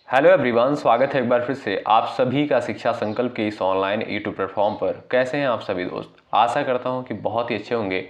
Hello everyone, स्वागत है एक बार फिर से आप सभी का शिक्षा संकल्प के इस ऑनलाइन यूट्यूब प्लेटफॉर्म पर। कैसे हैं आप सभी दोस्त? आशा करता हूं कि बहुत ही अच्छे होंगे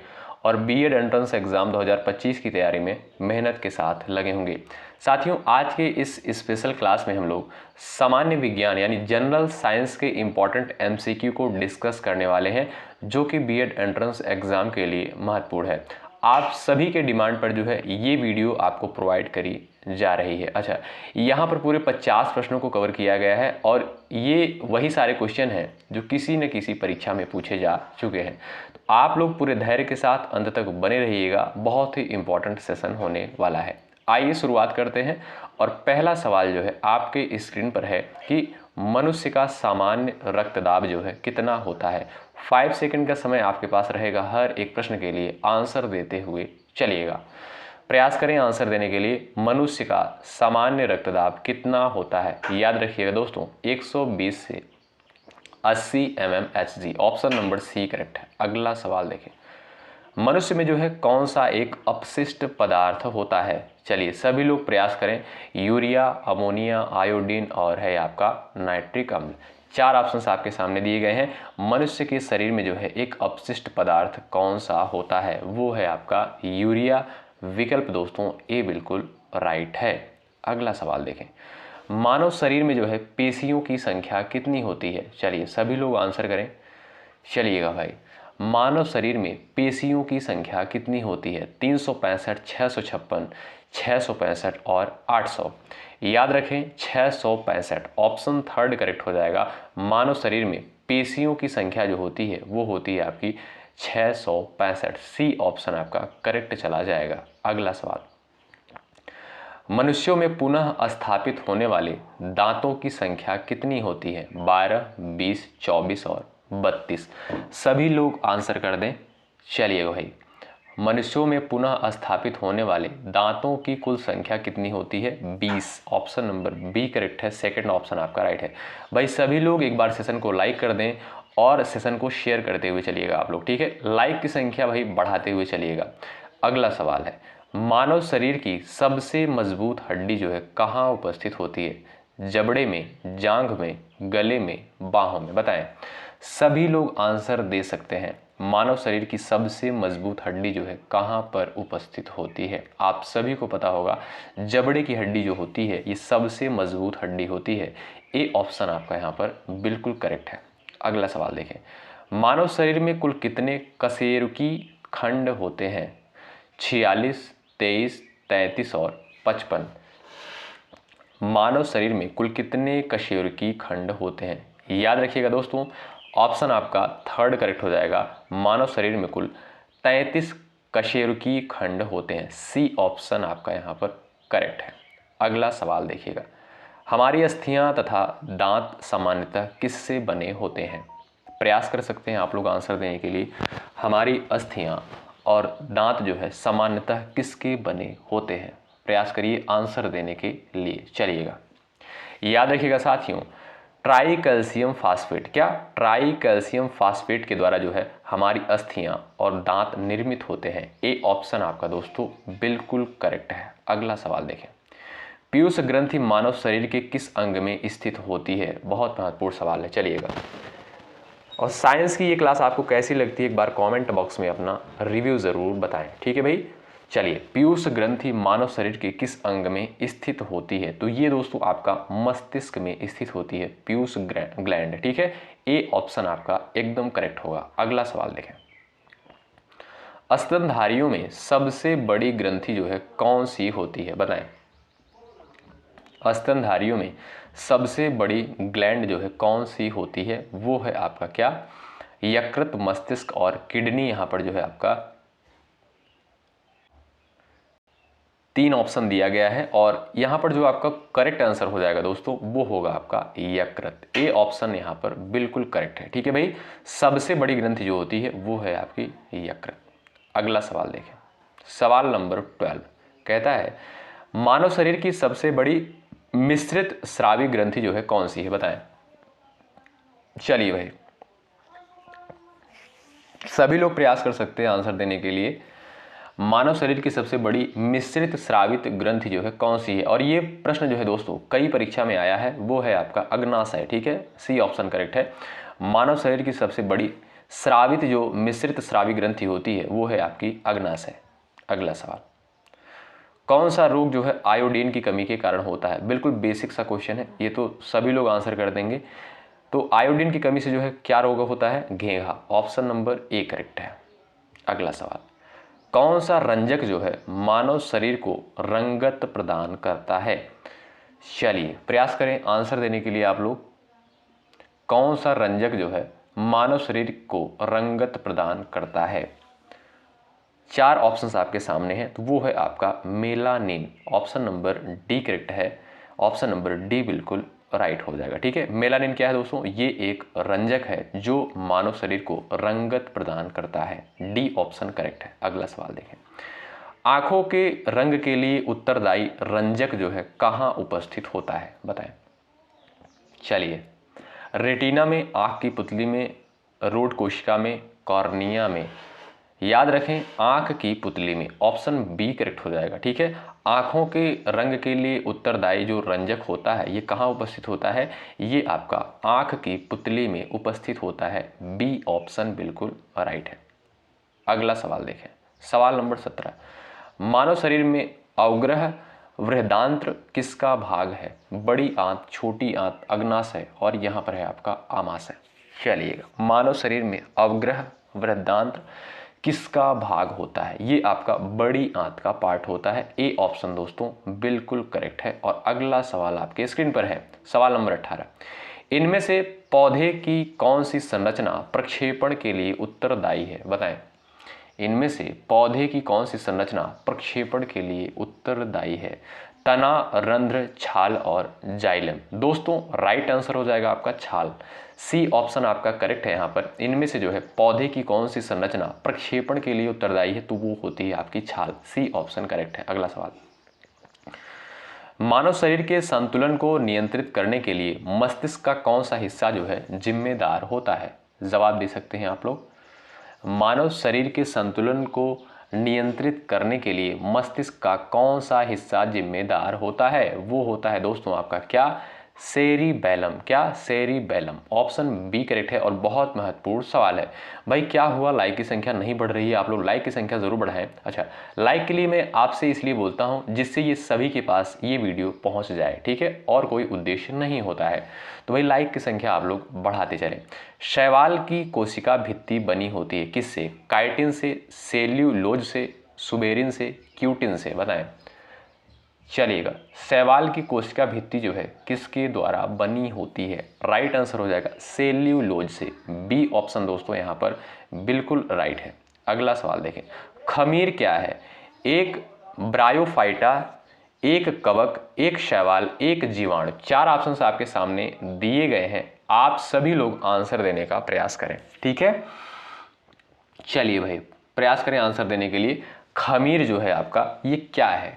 और बीएड एंट्रेंस एग्ज़ाम 2025 की तैयारी में मेहनत के साथ लगे होंगे। साथियों, आज के इस स्पेशल क्लास में हम लोग सामान्य विज्ञान यानी जनरल साइंस के इम्पॉर्टेंट एमसीक्यू को डिस्कस करने वाले हैं, जो कि बीएड एंट्रेंस एग्ज़ाम के लिए महत्वपूर्ण है। आप सभी के डिमांड पर जो है ये वीडियो आपको प्रोवाइड करी जा रही है। अच्छा, यहाँ पर पूरे 50 प्रश्नों को कवर किया गया है और ये वही सारे क्वेश्चन हैं जो किसी न किसी परीक्षा में पूछे जा चुके हैं। तो आप लोग पूरे धैर्य के साथ अंत तक बने रहिएगा, बहुत ही इंपॉर्टेंट सेशन होने वाला है। आइए शुरुआत करते हैं और पहला सवाल जो है आपके स्क्रीन पर है कि मनुष्य का सामान्य रक्तदाब जो है कितना होता है। 5 सेकंड का समय आपके पास रहेगा हर एक प्रश्न के लिए आंसर देते हुए चलिएगा। प्रयास करें आंसर देने के लिए। मनुष्य का सामान्य रक्तदाब कितना होता है? याद रखिएगा दोस्तों, 120 से 80 mmHg। Option number C correct है। अगला सवाल देखें, मनुष्य में जो है कौन सा एक अपशिष्ट पदार्थ होता है? चलिए सभी लोग प्रयास करें। यूरिया, अमोनिया, आयोडीन और है आपका नाइट्रिक अम्ल। 4 ऑप्शंस आपके सामने दिए गए हैं। मनुष्य के शरीर में जो है एक अपशिष्ट पदार्थ कौन सा होता है? वो है आपका यूरिया। विकल्प दोस्तों ए बिल्कुल राइट है। अगला सवाल देखें, मानव शरीर में जो है पेशियों की संख्या कितनी होती है? चलिए सभी लोग आंसर करें। चलिएगा भाई, मानव शरीर में पेशियों की संख्या कितनी होती है? 365, 656, 665 और 800। याद रखें 665। ऑप्शन थर्ड करेक्ट हो जाएगा। मानव शरीर में पेशियों की संख्या जो होती है वो होती है आपकी 665। सी ऑप्शन आपका करेक्ट चला जाएगा। अगला सवाल, मनुष्यों में पुनः स्थापित होने वाले दांतों की संख्या कितनी होती है? 12, 20, 24 और 32। सभी लोग आंसर कर दें। चलिए भाई, मनुष्यों में पुनः स्थापित होने वाले दांतों की कुल संख्या कितनी होती है? 20। ऑप्शन नंबर बी करेक्ट है। सेकंड ऑप्शन आपका राइट है। भाई सभी लोग एक बार सेशन को लाइक कर दें और सेशन को शेयर करते हुए चलिएगा आप लोग, ठीक है? लाइक की संख्या भाई बढ़ाते हुए चलिएगा। अगला सवाल है, मानव शरीर की सबसे मजबूत हड्डी जो है कहाँ उपस्थित होती है? जबड़े में, जांघ में, गले में, बाहों में? बताएं। सभी लोग आंसर दे सकते हैं। मानव शरीर की सबसे मजबूत हड्डी जो है कहाँ पर उपस्थित होती है? आप सभी को पता होगा जबड़े की हड्डी जो होती है ये सबसे मजबूत हड्डी होती है। ए ऑप्शन आपका यहाँ पर बिल्कुल करेक्ट है। अगला सवाल देखें, मानव शरीर में कुल कितने कशेरुकी खंड होते हैं? 46, 23, 33 और 55। मानव शरीर में कुल कितने कशेरुकी खंड होते हैं? याद रखिएगा दोस्तों, ऑप्शन आपका थर्ड करेक्ट हो जाएगा। मानव शरीर में कुल 33 कशेरुकी खंड होते हैं। सी ऑप्शन आपका यहाँ पर करेक्ट है। अगला सवाल देखिएगा, हमारी अस्थियां तथा दांत सामान्यतः किससे बने होते हैं? प्रयास कर सकते हैं आप लोग आंसर देने के लिए। हमारी अस्थियां और दांत जो है सामान्यतः किसके बने होते हैं? प्रयास करिए आंसर देने के लिए। चलिएगा, याद रखिएगा साथियों, ट्राई कैल्शियम फास्फेट, क्या ट्राई कैल्शियम फास्फेट के द्वारा जो है हमारी अस्थियां और दांत निर्मित होते हैं। ए ऑप्शन आपका दोस्तों बिल्कुल करेक्ट है। अगला सवाल देखें, पीयूष ग्रंथि मानव शरीर के किस अंग में स्थित होती है? बहुत महत्वपूर्ण सवाल है। चलिएगा, और साइंस की ये क्लास आपको कैसी लगती है एक बार कमेंट बॉक्स में अपना रिव्यू ज़रूर बताएं, ठीक है भाई? चलिए, पीयूष ग्रंथि मानव शरीर के किस अंग में स्थित होती है? तो ये दोस्तों आपका मस्तिष्क में स्थित होती है पीयूष ग्लैंड, ठीक है? ए ऑप्शन आपका एकदम करेक्ट होगा। अगला सवाल देखें, स्तनधारियों में सबसे बड़ी ग्रंथि जो है कौन सी होती है? बताएं। स्तनधारियों में सबसे बड़ी ग्लैंड जो है कौन सी होती है? वो है आपका क्या? यकृत, मस्तिष्क और किडनी। यहाँ पर जो है आपका 3 ऑप्शन दिया गया है और यहाँ पर जो आपका करेक्ट आंसर हो जाएगा दोस्तों वो होगा आपका यकृत। ए ऑप्शन यहाँ पर बिल्कुल करेक्ट है, ठीक है भाई? सबसे बड़ी ग्रंथि जो होती है वो है आपकी यकृत। अगला सवाल देखें, सवाल नंबर 12 कहता है, मानव शरीर की सबसे बड़ी मिश्रित स्रावी ग्रंथि जो है कौन सी है? बताएं। चलिए भाई, सभी लोग प्रयास कर सकते हैं आंसर देने के लिए। मानव शरीर की सबसे बड़ी मिश्रित स्रावित ग्रंथि जो है कौन सी है? और ये प्रश्न जो है दोस्तों कई परीक्षा में आया है, वो है आपका अग्नाशय। ठीक है, सी ऑप्शन करेक्ट है। मानव शरीर की सबसे बड़ी स्रावित जो मिश्रित स्रावी ग्रंथि होती है वो है आपकी अग्नाशय। अगला सवाल, कौन सा रोग जो है आयोडीन की कमी के कारण होता है? बिल्कुल बेसिक सा क्वेश्चन है, ये तो सभी लोग आंसर कर देंगे। तो आयोडीन की कमी से जो है क्या रोग होता है? घेंघा। ऑप्शन नंबर ए करेक्ट है। अगला सवाल, कौन सा रंजक जो है मानव शरीर को रंगत प्रदान करता है? चलिए प्रयास करें आंसर देने के लिए आप लोग। कौन सा रंजक जो है मानव शरीर को रंगत प्रदान करता है? 4 ऑप्शंस आपके सामने हैं, तो वो है आपका melanin. Option number D correct है। ऑप्शन नंबर डी बिल्कुल राइट हो जाएगा। ठीक है, मेलानिन क्या है दोस्तों? ये एक रंजक है जो मानव शरीर को रंगत प्रदान करता है। डी ऑप्शन करेक्ट है। अगला सवाल देखें, आंखों के रंग के लिए उत्तरदायी रंजक जो है कहाँ उपस्थित होता है? बताएं। चलिए, रेटिना में, आंख की पुतली में, रोड कोशिका में, कॉर्निया में। याद रखें आंख की पुतली में। ऑप्शन बी करेक्ट हो जाएगा। ठीक है, आंखों के रंग के लिए उत्तरदायी जो रंजक होता है ये कहाँ उपस्थित होता है? ये आपका आंख की पुतली में उपस्थित होता है। बी ऑप्शन बिल्कुल राइट है। अगला सवाल देखें, सवाल नंबर 17, मानव शरीर में अवग्रह बृहदांत्र किसका भाग है? बड़ी आंत, छोटी आंत, अग्नाशय और यहाँ पर है आपका आमाशय। चलिएगा, मानव शरीर में अवग्रह बृहदांत्र किसका भाग होता है? ये आपका बड़ी आंत का पार्ट होता है। ए ऑप्शन दोस्तों बिल्कुल करेक्ट है। और अगला सवाल आपके स्क्रीन पर है, सवाल नंबर 18, इनमें से पौधे की कौन सी संरचना प्रक्षेपण के लिए उत्तरदायी है? बताएं। इनमें से पौधे की कौन सी संरचना प्रक्षेपण के लिए उत्तरदायी है? तना, रंध्र, छाल और जाइलम। दोस्तों राइट आंसर हो जाएगा आपका छाल। सी ऑप्शन आपका करेक्ट है। यहाँ पर इनमें से जो है पौधे की कौन सी संरचना प्रक्षेपण के लिए उत्तरदायी है? तो वो होती है आपकी छाल। सी ऑप्शन करेक्ट है। अगला सवाल, मानव शरीर के संतुलन को नियंत्रित करने के लिए मस्तिष्क का कौन सा हिस्सा जो है जिम्मेदार होता है? जवाब दे सकते हैं आप लोग। मानव शरीर के संतुलन को नियंत्रित करने के लिए मस्तिष्क का कौन सा हिस्सा जिम्मेदार होता है? वो होता है दोस्तों आपका क्या? सेरिबैलम। क्या? सेरिबैलम। ऑप्शन बी करेक्ट है। और बहुत महत्वपूर्ण सवाल है भाई, क्या हुआ लाइक की संख्या नहीं बढ़ रही है? आप लोग लाइक की संख्या जरूर बढ़ाएं। अच्छा, लाइक के लिए मैं आपसे इसलिए बोलता हूं जिससे ये सभी के पास ये वीडियो पहुंच जाए। ठीक है, और कोई उद्देश्य नहीं होता है। तो भाई लाइक की संख्या आप लोग बढ़ाते चलें। शैवाल की कोशिका भित्ति बनी होती है किससे? काइटिन से, सेल्यूलोज से, सुबेरिन से, क्यूटिन से। बताएं। चलिएगा, शैवाल की कोशिका भित्ति जो है किसके द्वारा बनी होती है? राइट आंसर हो जाएगा सेल्यूलोज से। बी ऑप्शन दोस्तों यहाँ पर बिल्कुल राइट है। अगला सवाल देखें, खमीर क्या है? एक ब्रायोफाइटा, एक कवक, एक शैवाल, एक जीवाणु। 4 ऑप्शन आपके सामने दिए गए हैं, आप सभी लोग आंसर देने का प्रयास करें। ठीक है, चलिए भाई प्रयास करें आंसर देने के लिए। खमीर जो है आपका ये क्या है?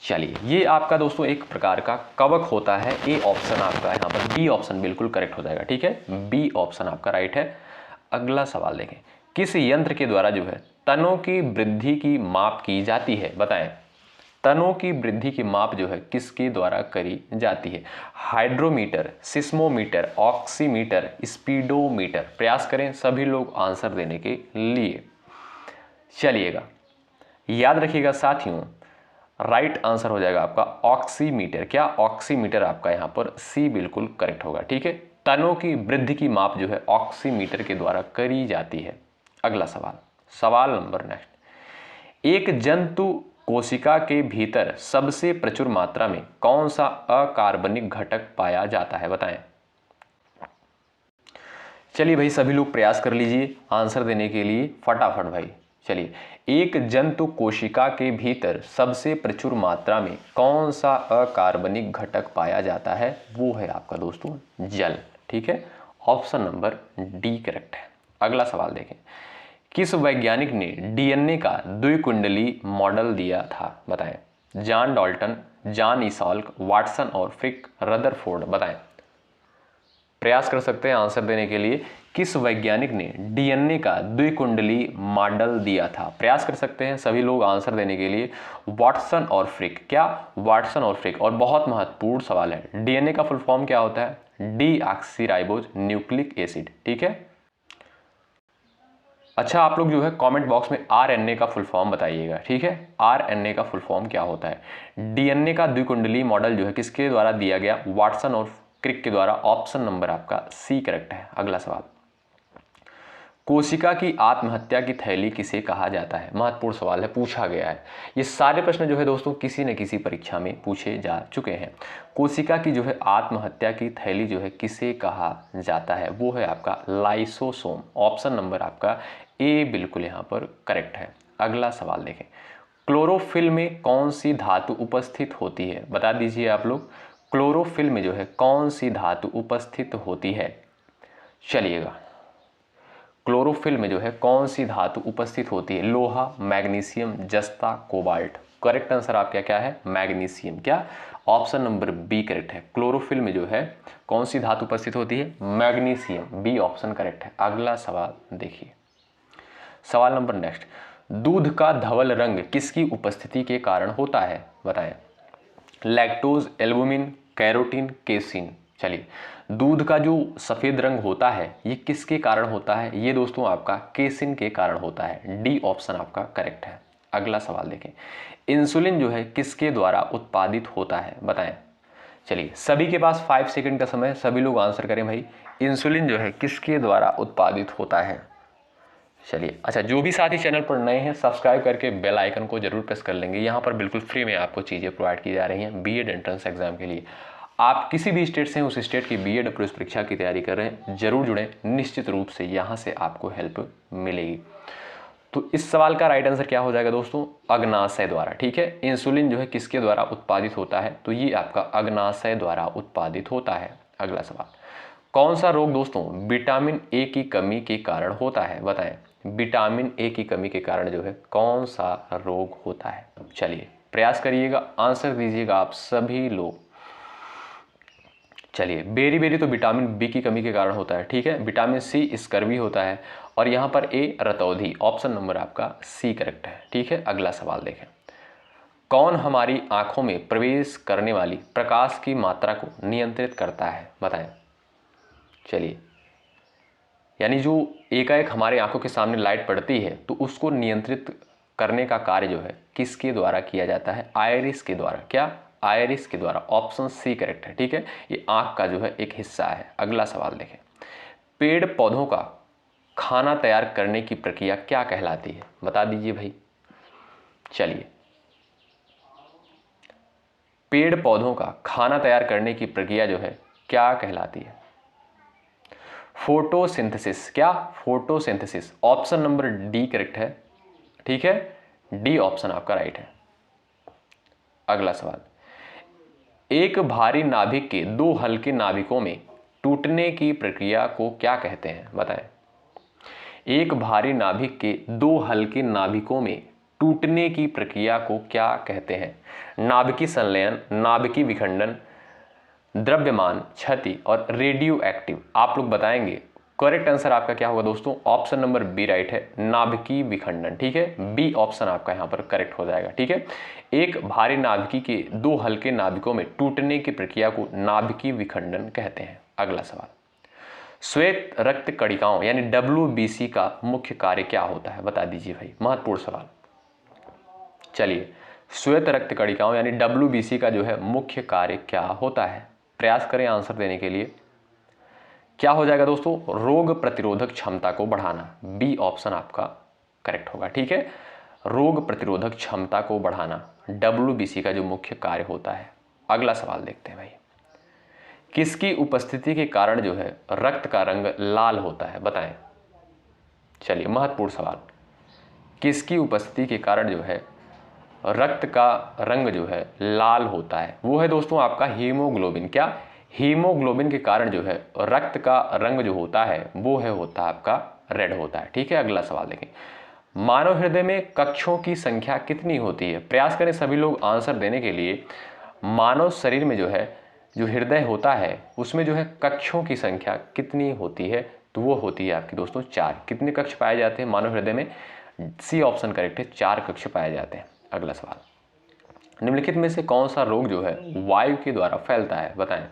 चलिए, ये आपका दोस्तों एक प्रकार का कवक होता है। ए ऑप्शन आपका यहाँ पर बी ऑप्शन बिल्कुल करेक्ट हो जाएगा। ठीक है, बी ऑप्शन आपका राइट है। अगला सवाल देखें, किस यंत्र के द्वारा जो है तनों की वृद्धि की माप की जाती है? बताएं। तनों की वृद्धि की माप जो है किसके द्वारा करी जाती है? Hydrometer, seismometer, oximeter, speedometer. प्रयास करें सभी लोग आंसर देने के लिए। चलिएगा, याद रखिएगा साथियों, राइट आंसर हो जाएगा आपका ऑक्सीमीटर। क्या? ऑक्सीमीटर आपका यहाँ पर सी बिल्कुल करेक्ट होगा। ठीक है, तनों की वृद्धि की माप जो है ऑक्सीमीटर के द्वारा करी जाती है। अगला सवाल, सवाल नंबर नेक्स्ट, एक जंतु कोशिका के भीतर सबसे प्रचुर मात्रा में कौन सा अकार्बनिक घटक पाया जाता है? बताएं। चलिए भाई सभी लोग प्रयास कर लीजिए आंसर देने के लिए फटाफट भाई। चलिए, एक जंतु कोशिका के भीतर सबसे प्रचुर मात्रा में कौन सा अकार्बनिक घटक पाया जाता है? वो है आपका दोस्तों जल। ठीक है, ऑप्शन नंबर डी करेक्ट है। अगला सवाल देखें, किस वैज्ञानिक ने डीएनए का द्विकुंडली मॉडल दिया था? बताएं। जॉन डाल्टन, जॉन ईसॉल्क, वाटसन और फ्रिक रदरफोर्ड। बताएं। प्रयास कर सकते हैं आंसर देने के लिए। किस वैज्ञानिक ने डीएनए का द्विकुंडली मॉडल दिया था? प्रयास कर सकते हैं सभी लोग आंसर देने के लिए। वाटसन और फ्रिक। क्या? वाटसन और फ्रिक। और बहुत महत्वपूर्ण सवाल है, डीएनए का फुल फॉर्म क्या होता है? Deoxyribose nucleic acid. ठीक है। अच्छा, आप लोग जो है कमेंट बॉक्स में आरएनए का फुल फॉर्म बताइएगा। ठीक है, आरएनए का फुल फॉर्म क्या होता है? डीएनए का द्विकुंडली मॉडल जो है किसके द्वारा दिया गया? वाटसन और क्रिक के द्वारा। ऑप्शन नंबर आपका सी करेक्ट है। अगला सवाल, कोशिका की आत्महत्या की थैली किसे कहा जाता है? महत्वपूर्ण सवाल है, पूछा गया है। ये सारे प्रश्न जो है दोस्तों किसी न किसी परीक्षा में पूछे जा चुके हैं। कोशिका की जो है आत्महत्या की थैली जो है किसे कहा जाता है? वो है आपका लाइसोसोम। ऑप्शन नंबर आपका ए बिल्कुल यहाँ पर करेक्ट है। अगला सवाल देखें, क्लोरोफिल में कौन सी धातु उपस्थित होती है? बता दीजिए आप लोग, क्लोरोफिल में जो है कौन सी धातु उपस्थित होती है? चलिएगा, क्लोरोफिल में जो है कौन सी धातु उपस्थित होती है? लोहा, मैग्नीशियम, जस्ता, कोबाल्ट। करेक्ट आंसर आपका क्या है? मैग्नीशियम। क्या? ऑप्शन नंबर बी करेक्ट है। क्लोरोफिल में जो है कौन सी धातु उपस्थित होती है? मैग्नीशियम। बी ऑप्शन करेक्ट है। अगला सवाल देखिए, सवाल नंबर नेक्स्ट, दूध का धवल रंग किसकी उपस्थिति के कारण होता है? बताएं। Lactose, albumin, carotene, casein. चलिए, दूध का जो सफ़ेद रंग होता है ये किसके कारण होता है? ये दोस्तों आपका केसिन के कारण होता है। डी ऑप्शन आपका करेक्ट है। अगला सवाल देखें, इंसुलिन जो है किसके द्वारा उत्पादित होता है? बताएं। चलिए, सभी के पास 5 सेकंड का समय है, सभी लोग आंसर करें भाई। इंसुलिन जो है किसके द्वारा उत्पादित होता है? चलिए, अच्छा, जो भी साथी चैनल पर नए हैं सब्सक्राइब करके बेल आइकन को जरूर प्रेस कर लेंगे। यहाँ पर बिल्कुल फ्री में आपको चीज़ें प्रोवाइड की जा रही हैं बीएड एंट्रेंस एग्जाम के लिए। आप किसी भी स्टेट से हैं, उस स्टेट की बीएड प्रवेश परीक्षा की तैयारी कर रहे हैं, जरूर जुड़ें, निश्चित रूप से यहाँ से आपको हेल्प मिलेगी। तो इस सवाल का राइट आंसर क्या हो जाएगा दोस्तों? अग्नाशय द्वारा। ठीक है, इंसुलिन जो है किसके द्वारा उत्पादित होता है? तो ये आपका अग्नाशय द्वारा उत्पादित होता है। अगला सवाल, कौन सा रोग दोस्तों विटामिन ए की कमी के कारण होता है? बताएं, विटामिन ए की कमी के कारण जो है कौन सा रोग होता है? चलिए, प्रयास करिएगा, आंसर दीजिएगा आप सभी लोग। चलिए, बेरी बेरी तो विटामिन बी की कमी के कारण होता है। ठीक है, विटामिन सी स्कर्वी होता है, और यहाँ पर ए रतौधी। ऑप्शन नंबर आपका सी करेक्ट है। ठीक है, अगला सवाल देखें, कौन हमारी आंखों में प्रवेश करने वाली प्रकाश की मात्रा को नियंत्रित करता है? बताएं। चलिए, यानी जो एकाएक हमारे आंखों के सामने लाइट पड़ती है तो उसको नियंत्रित करने का कार्य जो है किसके द्वारा किया जाता है? आयरिस के द्वारा। क्या? आयरिस के द्वारा। ऑप्शन सी करेक्ट है। ठीक है, ये आंख का जो है एक हिस्सा है। अगला सवाल देखें, पेड़ पौधों का खाना तैयार करने की प्रक्रिया क्या कहलाती है? बता दीजिए भाई। चलिए, पेड़ पौधों का खाना तैयार करने की प्रक्रिया जो है क्या कहलाती है? फोटोसिंथेसिस। क्या? Photosynthesis. Option number D correct है। ठीक है, डी ऑप्शन आपका राइट है। अगला सवाल, एक भारी नाभिक के दो हल्के नाभिकों में टूटने की प्रक्रिया को क्या कहते हैं? बताएं। एक भारी नाभिक के दो हल्के नाभिकों में टूटने की प्रक्रिया को क्या कहते हैं? नाभिकीय संलयन, नाभिकीय विखंडन, द्रव्यमान क्षति और रेडियो एक्टिव। आप लोग बताएंगे। करेक्ट आंसर आपका क्या होगा दोस्तों? ऑप्शन नंबर बी राइट है, नाभिकीय विखंडन। ठीक है, बी ऑप्शन आपका यहां पर करेक्ट हो जाएगा। ठीक है, एक भारी नाभिकी के दो हल्के नाभिकों में टूटने की प्रक्रिया को नाभिकीय विखंडन कहते हैं। अगला सवाल, श्वेत रक्त कणिकाओं यानी WBC का मुख्य कार्य क्या होता है? बता दीजिए भाई, महत्वपूर्ण सवाल। चलिए, श्वेत रक्त कणिकाओं यानी WBC का जो है मुख्य कार्य क्या होता है? प्रयास करें आंसर देने के लिए। क्या हो जाएगा दोस्तों? रोग प्रतिरोधक क्षमता को बढ़ाना। बी ऑप्शन आपका करेक्ट होगा। ठीक है, रोग प्रतिरोधक क्षमता को बढ़ाना WBC का जो मुख्य कार्य होता है। अगला सवाल देखते हैं भाई, किसकी उपस्थिति के कारण जो है रक्त का रंग लाल होता है? बताएं। चलिए, महत्वपूर्ण सवाल, किसकी उपस्थिति के कारण जो है रक्त का रंग जो है लाल होता है? वो है दोस्तों आपका हीमोग्लोबिन। क्या? हीमोग्लोबिन के कारण जो है रक्त का रंग जो होता है वो है होता है आपका रेड होता है। ठीक है, अगला सवाल देखें, मानव हृदय में कक्षों की संख्या कितनी होती है? प्रयास करें सभी लोग आंसर देने के लिए। मानव शरीर में जो है जो हृदय होता है उसमें जो है कक्षों की संख्या कितनी होती है? तो वो होती है आपकी दोस्तों 4। कितने कक्ष पाए जाते हैं मानव हृदय में? सी ऑप्शन करेक्ट है, 4 कक्ष पाए जाते हैं। अगला सवाल, निम्नलिखित में से कौन सा रोग जो है वायु के द्वारा फैलता है? बताएं।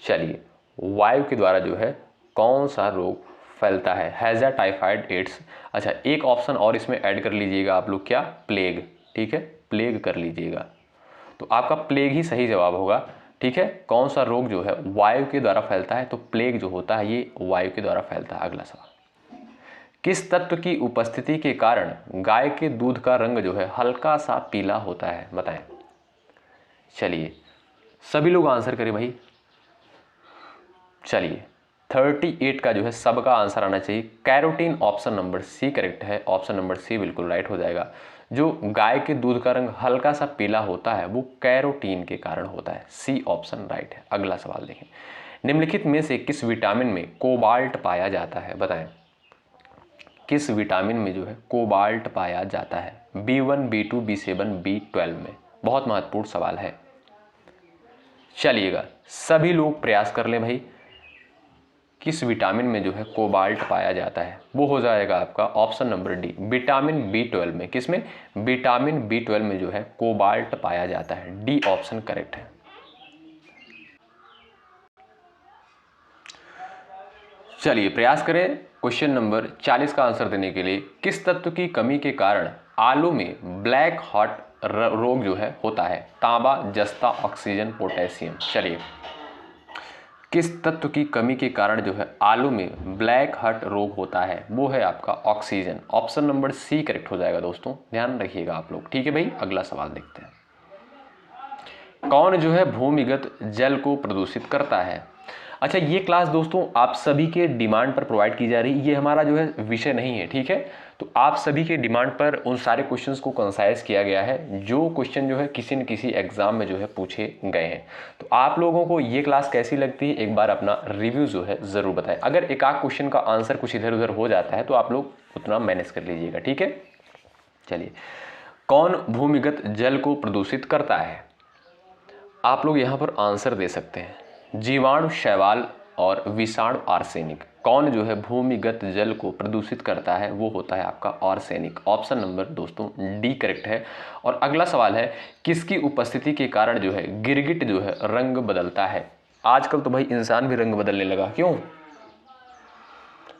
चलिए, वायु के द्वारा जो है कौन सा रोग फैलता है? हैजा, टाइफाइड, एड्स। अच्छा, एक ऑप्शन और इसमें ऐड कर लीजिएगा आप लोग, क्या? प्लेग। ठीक है, प्लेग कर लीजिएगा, तो आपका प्लेग ही सही जवाब होगा। ठीक है, कौन सा रोग जो है वायु के द्वारा फैलता है? तो प्लेग जो होता है ये वायु के द्वारा फैलता है। अगला सवाल, किस तत्व की उपस्थिति के कारण गाय के दूध का रंग जो है हल्का सा पीला होता है? बताएं। चलिए, सभी लोग आंसर करें भाई। चलिए, 38 का जो है सबका आंसर आना चाहिए। Carotene, option number C correct है। ऑप्शन नंबर सी बिल्कुल राइट हो जाएगा। जो गाय के दूध का रंग हल्का सा पीला होता है वो कैरोटीन के कारण होता है। सी ऑप्शन राइट है। अगला सवाल देखें, निम्नलिखित में से किस विटामिन में कोबाल्ट पाया जाता है? बताएं। किस विटामिन में जो है कोबाल्ट पाया जाता है? B1, B2, B7, B12 में? बहुत महत्वपूर्ण सवाल है। चलिएगा, सभी लोग प्रयास कर लें भाई। किस विटामिन में जो है कोबाल्ट पाया जाता है? वो हो जाएगा आपका option number D, vitamin B12 में। किसमें? विटामिन B12 में जो है कोबाल्ट पाया जाता है। डी ऑप्शन करेक्ट है। चलिए, प्रयास करें क्वेश्चन नंबर 40 का आंसर देने के लिए। किस तत्व की कमी के कारण आलू में ब्लैक हॉट रोग जो है होता है? तांबा, जस्ता, ऑक्सीजन, पोटेशियम। चलिए, किस तत्व की कमी के कारण जो है आलू में ब्लैक हॉट रोग होता है? वो है आपका oxygen. Option number C correct हो जाएगा दोस्तों, ध्यान रखिएगा आप लोग। ठीक है भाई, अगला सवाल देखते हैं। कौन जो है भूमिगत जल को प्रदूषित करता है? अच्छा, ये क्लास दोस्तों आप सभी के डिमांड पर प्रोवाइड की जा रही है। ये हमारा जो है विषय नहीं है, ठीक है। तो आप सभी के डिमांड पर उन सारे क्वेश्चंस को कंसाइज किया गया है जो क्वेश्चन जो है किसी न किसी एग्जाम में जो है पूछे गए हैं। तो आप लोगों को ये क्लास कैसी लगती है, एक बार अपना रिव्यू जो है ज़रूर बताएं। अगर एक आध क्वेश्चन का आंसर कुछ इधर उधर हो जाता है तो आप लोग उतना मैनेज कर लीजिएगा, ठीक है। चलिए, कौन भूमिगत जल को प्रदूषित करता है? आप लोग यहाँ पर आंसर दे सकते हैं। जीवाणु, शैवाल और विषाणु, आर्सेनिक। कौन जो है भूमिगत जल को प्रदूषित करता है? वो होता है आपका आर्सेनिक। ऑप्शन नंबर दोस्तों डी करेक्ट है। और अगला सवाल है, किसकी उपस्थिति के कारण जो है गिरगिट जो है रंग बदलता है? आजकल तो भाई इंसान भी रंग बदलने लगा, क्यों?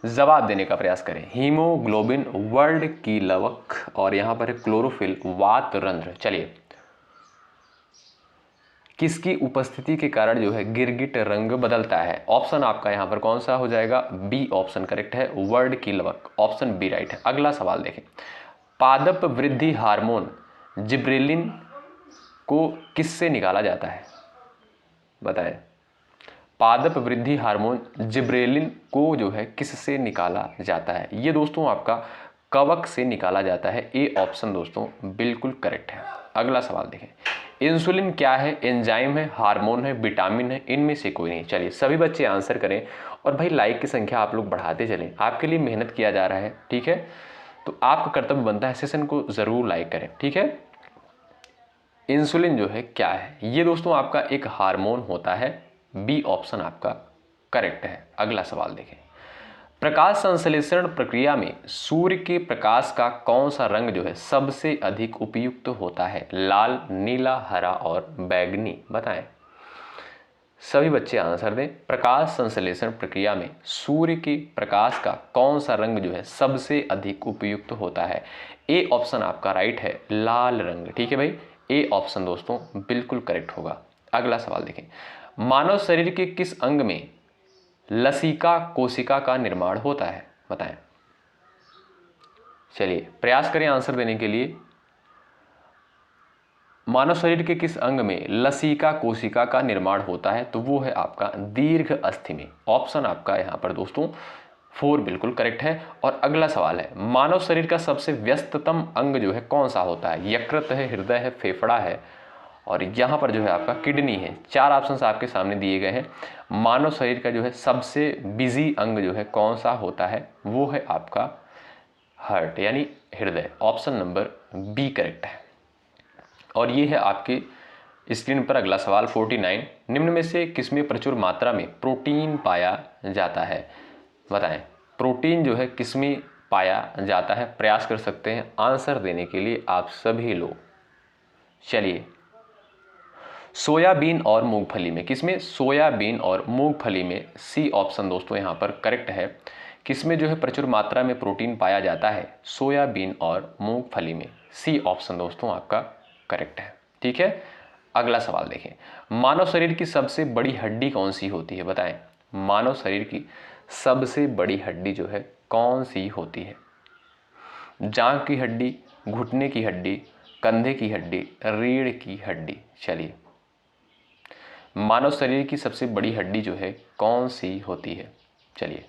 जवाब देने का प्रयास करें। हीमोग्लोबिन, वर्ल्ड की लवक, और यहाँ पर है क्लोरोफिल, वात रंध्र। चलिए, किसकी उपस्थिति के कारण जो है गिरगिट रंग बदलता है? ऑप्शन आपका यहाँ पर कौन सा हो जाएगा? बी ऑप्शन करेक्ट है, वर्ड की लवक। ऑप्शन बी राइट है। अगला सवाल देखें, पादप वृद्धि हार्मोन जिब्रेलिन को किससे निकाला जाता है? बताएं। पादप वृद्धि हार्मोन जिब्रेलिन को जो है किससे निकाला जाता है? ये दोस्तों आपका कवक से निकाला जाता है। ए ऑप्शन दोस्तों बिल्कुल करेक्ट है। अगला सवाल देखें, इंसुलिन क्या है? एंजाइम है, हार्मोन है, विटामिन है? इनमें से कोई नहीं। चलिए, सभी बच्चे आंसर करें और भाई लाइक की संख्या आप लोग बढ़ाते चलें। आपके लिए मेहनत किया जा रहा है, ठीक है। तो आपका कर्तव्य बनता है सेशन को जरूर लाइक करें, ठीक है। इंसुलिन जो है क्या है? ये दोस्तों आपका एक हार्मोन होता है। बी ऑप्शन आपका करेक्ट है। अगला सवाल देखें, प्रकाश संश्लेषण प्रक्रिया में सूर्य के प्रकाश का कौन सा रंग जो है सबसे अधिक उपयुक्त होता है? लाल, नीला, हरा और बैंगनी। बताएं। सभी बच्चे आंसर दें। प्रकाश संश्लेषण प्रक्रिया में सूर्य के प्रकाश का कौन सा रंग जो है सबसे अधिक उपयुक्त होता है? ए ऑप्शन आपका राइट है, लाल रंग। ठीक है भाई, ए ऑप्शन दोस्तों बिल्कुल करेक्ट होगा। अगला सवाल देखें, मानव शरीर के किस अंग में लसिका कोशिका का निर्माण होता है? बताएं। चलिए, प्रयास करें आंसर देने के लिए। मानव शरीर के किस अंग में लसिका कोशिका का निर्माण होता है? तो वो है आपका दीर्घ अस्थि में। ऑप्शन आपका यहां पर दोस्तों 4 बिल्कुल करेक्ट है। और अगला सवाल है, मानव शरीर का सबसे व्यस्ततम अंग जो है कौन सा होता है? यकृत है, हृदय है, फेफड़ा है, और यहाँ पर जो है आपका किडनी है। 4 ऑप्शंस आपके सामने दिए गए हैं। मानव शरीर का जो है सबसे बिजी अंग जो है कौन सा होता है? वो है आपका हार्ट यानी हृदय। ऑप्शन नंबर बी करेक्ट है। और ये है आपके स्क्रीन पर अगला सवाल 49, निम्न में से किसमें प्रचुर मात्रा में प्रोटीन पाया जाता है? बताएं प्रोटीन जो है किसमें पाया जाता है? प्रयास कर सकते हैं आंसर देने के लिए आप सभी लोग। चलिए, सोयाबीन और मूंगफली में। किसमें? सोयाबीन और मूंगफली में। सी ऑप्शन दोस्तों यहाँ पर करेक्ट है। किसमें जो है प्रचुर मात्रा में प्रोटीन पाया जाता है? सोयाबीन और मूंगफली में। सी ऑप्शन दोस्तों आपका करेक्ट है। ठीक है, अगला सवाल देखें। मानव शरीर की सबसे बड़ी हड्डी कौन सी होती है? बताएं मानव शरीर की सबसे बड़ी हड्डी जो है कौन सी होती है? जांघ की हड्डी, घुटने की हड्डी, कंधे की हड्डी, रीढ़ की हड्डी। चलिए, मानव शरीर की सबसे बड़ी हड्डी जो है कौन सी होती है? चलिए,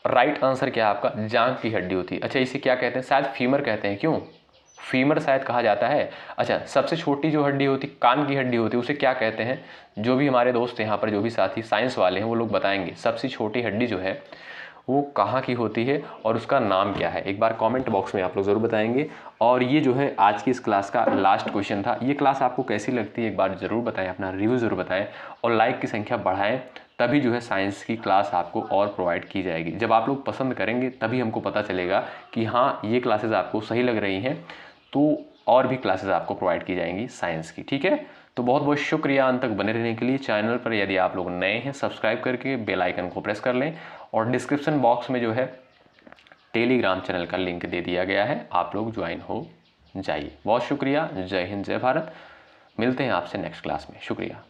राइट आंसर क्या है आपका? जांघ की हड्डी होती है। अच्छा, इसे क्या कहते हैं? शायद फीमर कहते हैं। क्यों? फीमर शायद कहा जाता है। अच्छा, सबसे छोटी जो हड्डी होती, कान की हड्डी होती है, उसे क्या कहते हैं? जो भी हमारे दोस्त यहाँ पर, जो भी साथी साइंस वाले हैं, वो लोग बताएंगे सबसे छोटी हड्डी जो है वो कहाँ की होती है और उसका नाम क्या है। एक बार कमेंट बॉक्स में आप लोग ज़रूर बताएंगे। और ये जो है आज की इस क्लास का लास्ट क्वेश्चन था। ये क्लास आपको कैसी लगती है एक बार ज़रूर बताएं, अपना रिव्यू ज़रूर बताएं और लाइक की संख्या बढ़ाएं, तभी जो है साइंस की क्लास आपको और प्रोवाइड की जाएगी। जब आप लोग पसंद करेंगे तभी हमको पता चलेगा कि हाँ, ये क्लासेस आपको सही लग रही हैं, तो और भी क्लासेस आपको प्रोवाइड की जाएंगी साइंस की। ठीक है, तो बहुत बहुत शुक्रिया अंत तक बने रहने के लिए। चैनल पर यदि आप लोग नए हैं, सब्सक्राइब करके बेल आइकन को प्रेस कर लें और डिस्क्रिप्शन बॉक्स में जो है टेलीग्राम चैनल का लिंक दे दिया गया है, आप लोग ज्वाइन हो जाइए। बहुत शुक्रिया। जय हिंद, जय भारत। मिलते हैं आपसे नेक्स्ट क्लास में। शुक्रिया।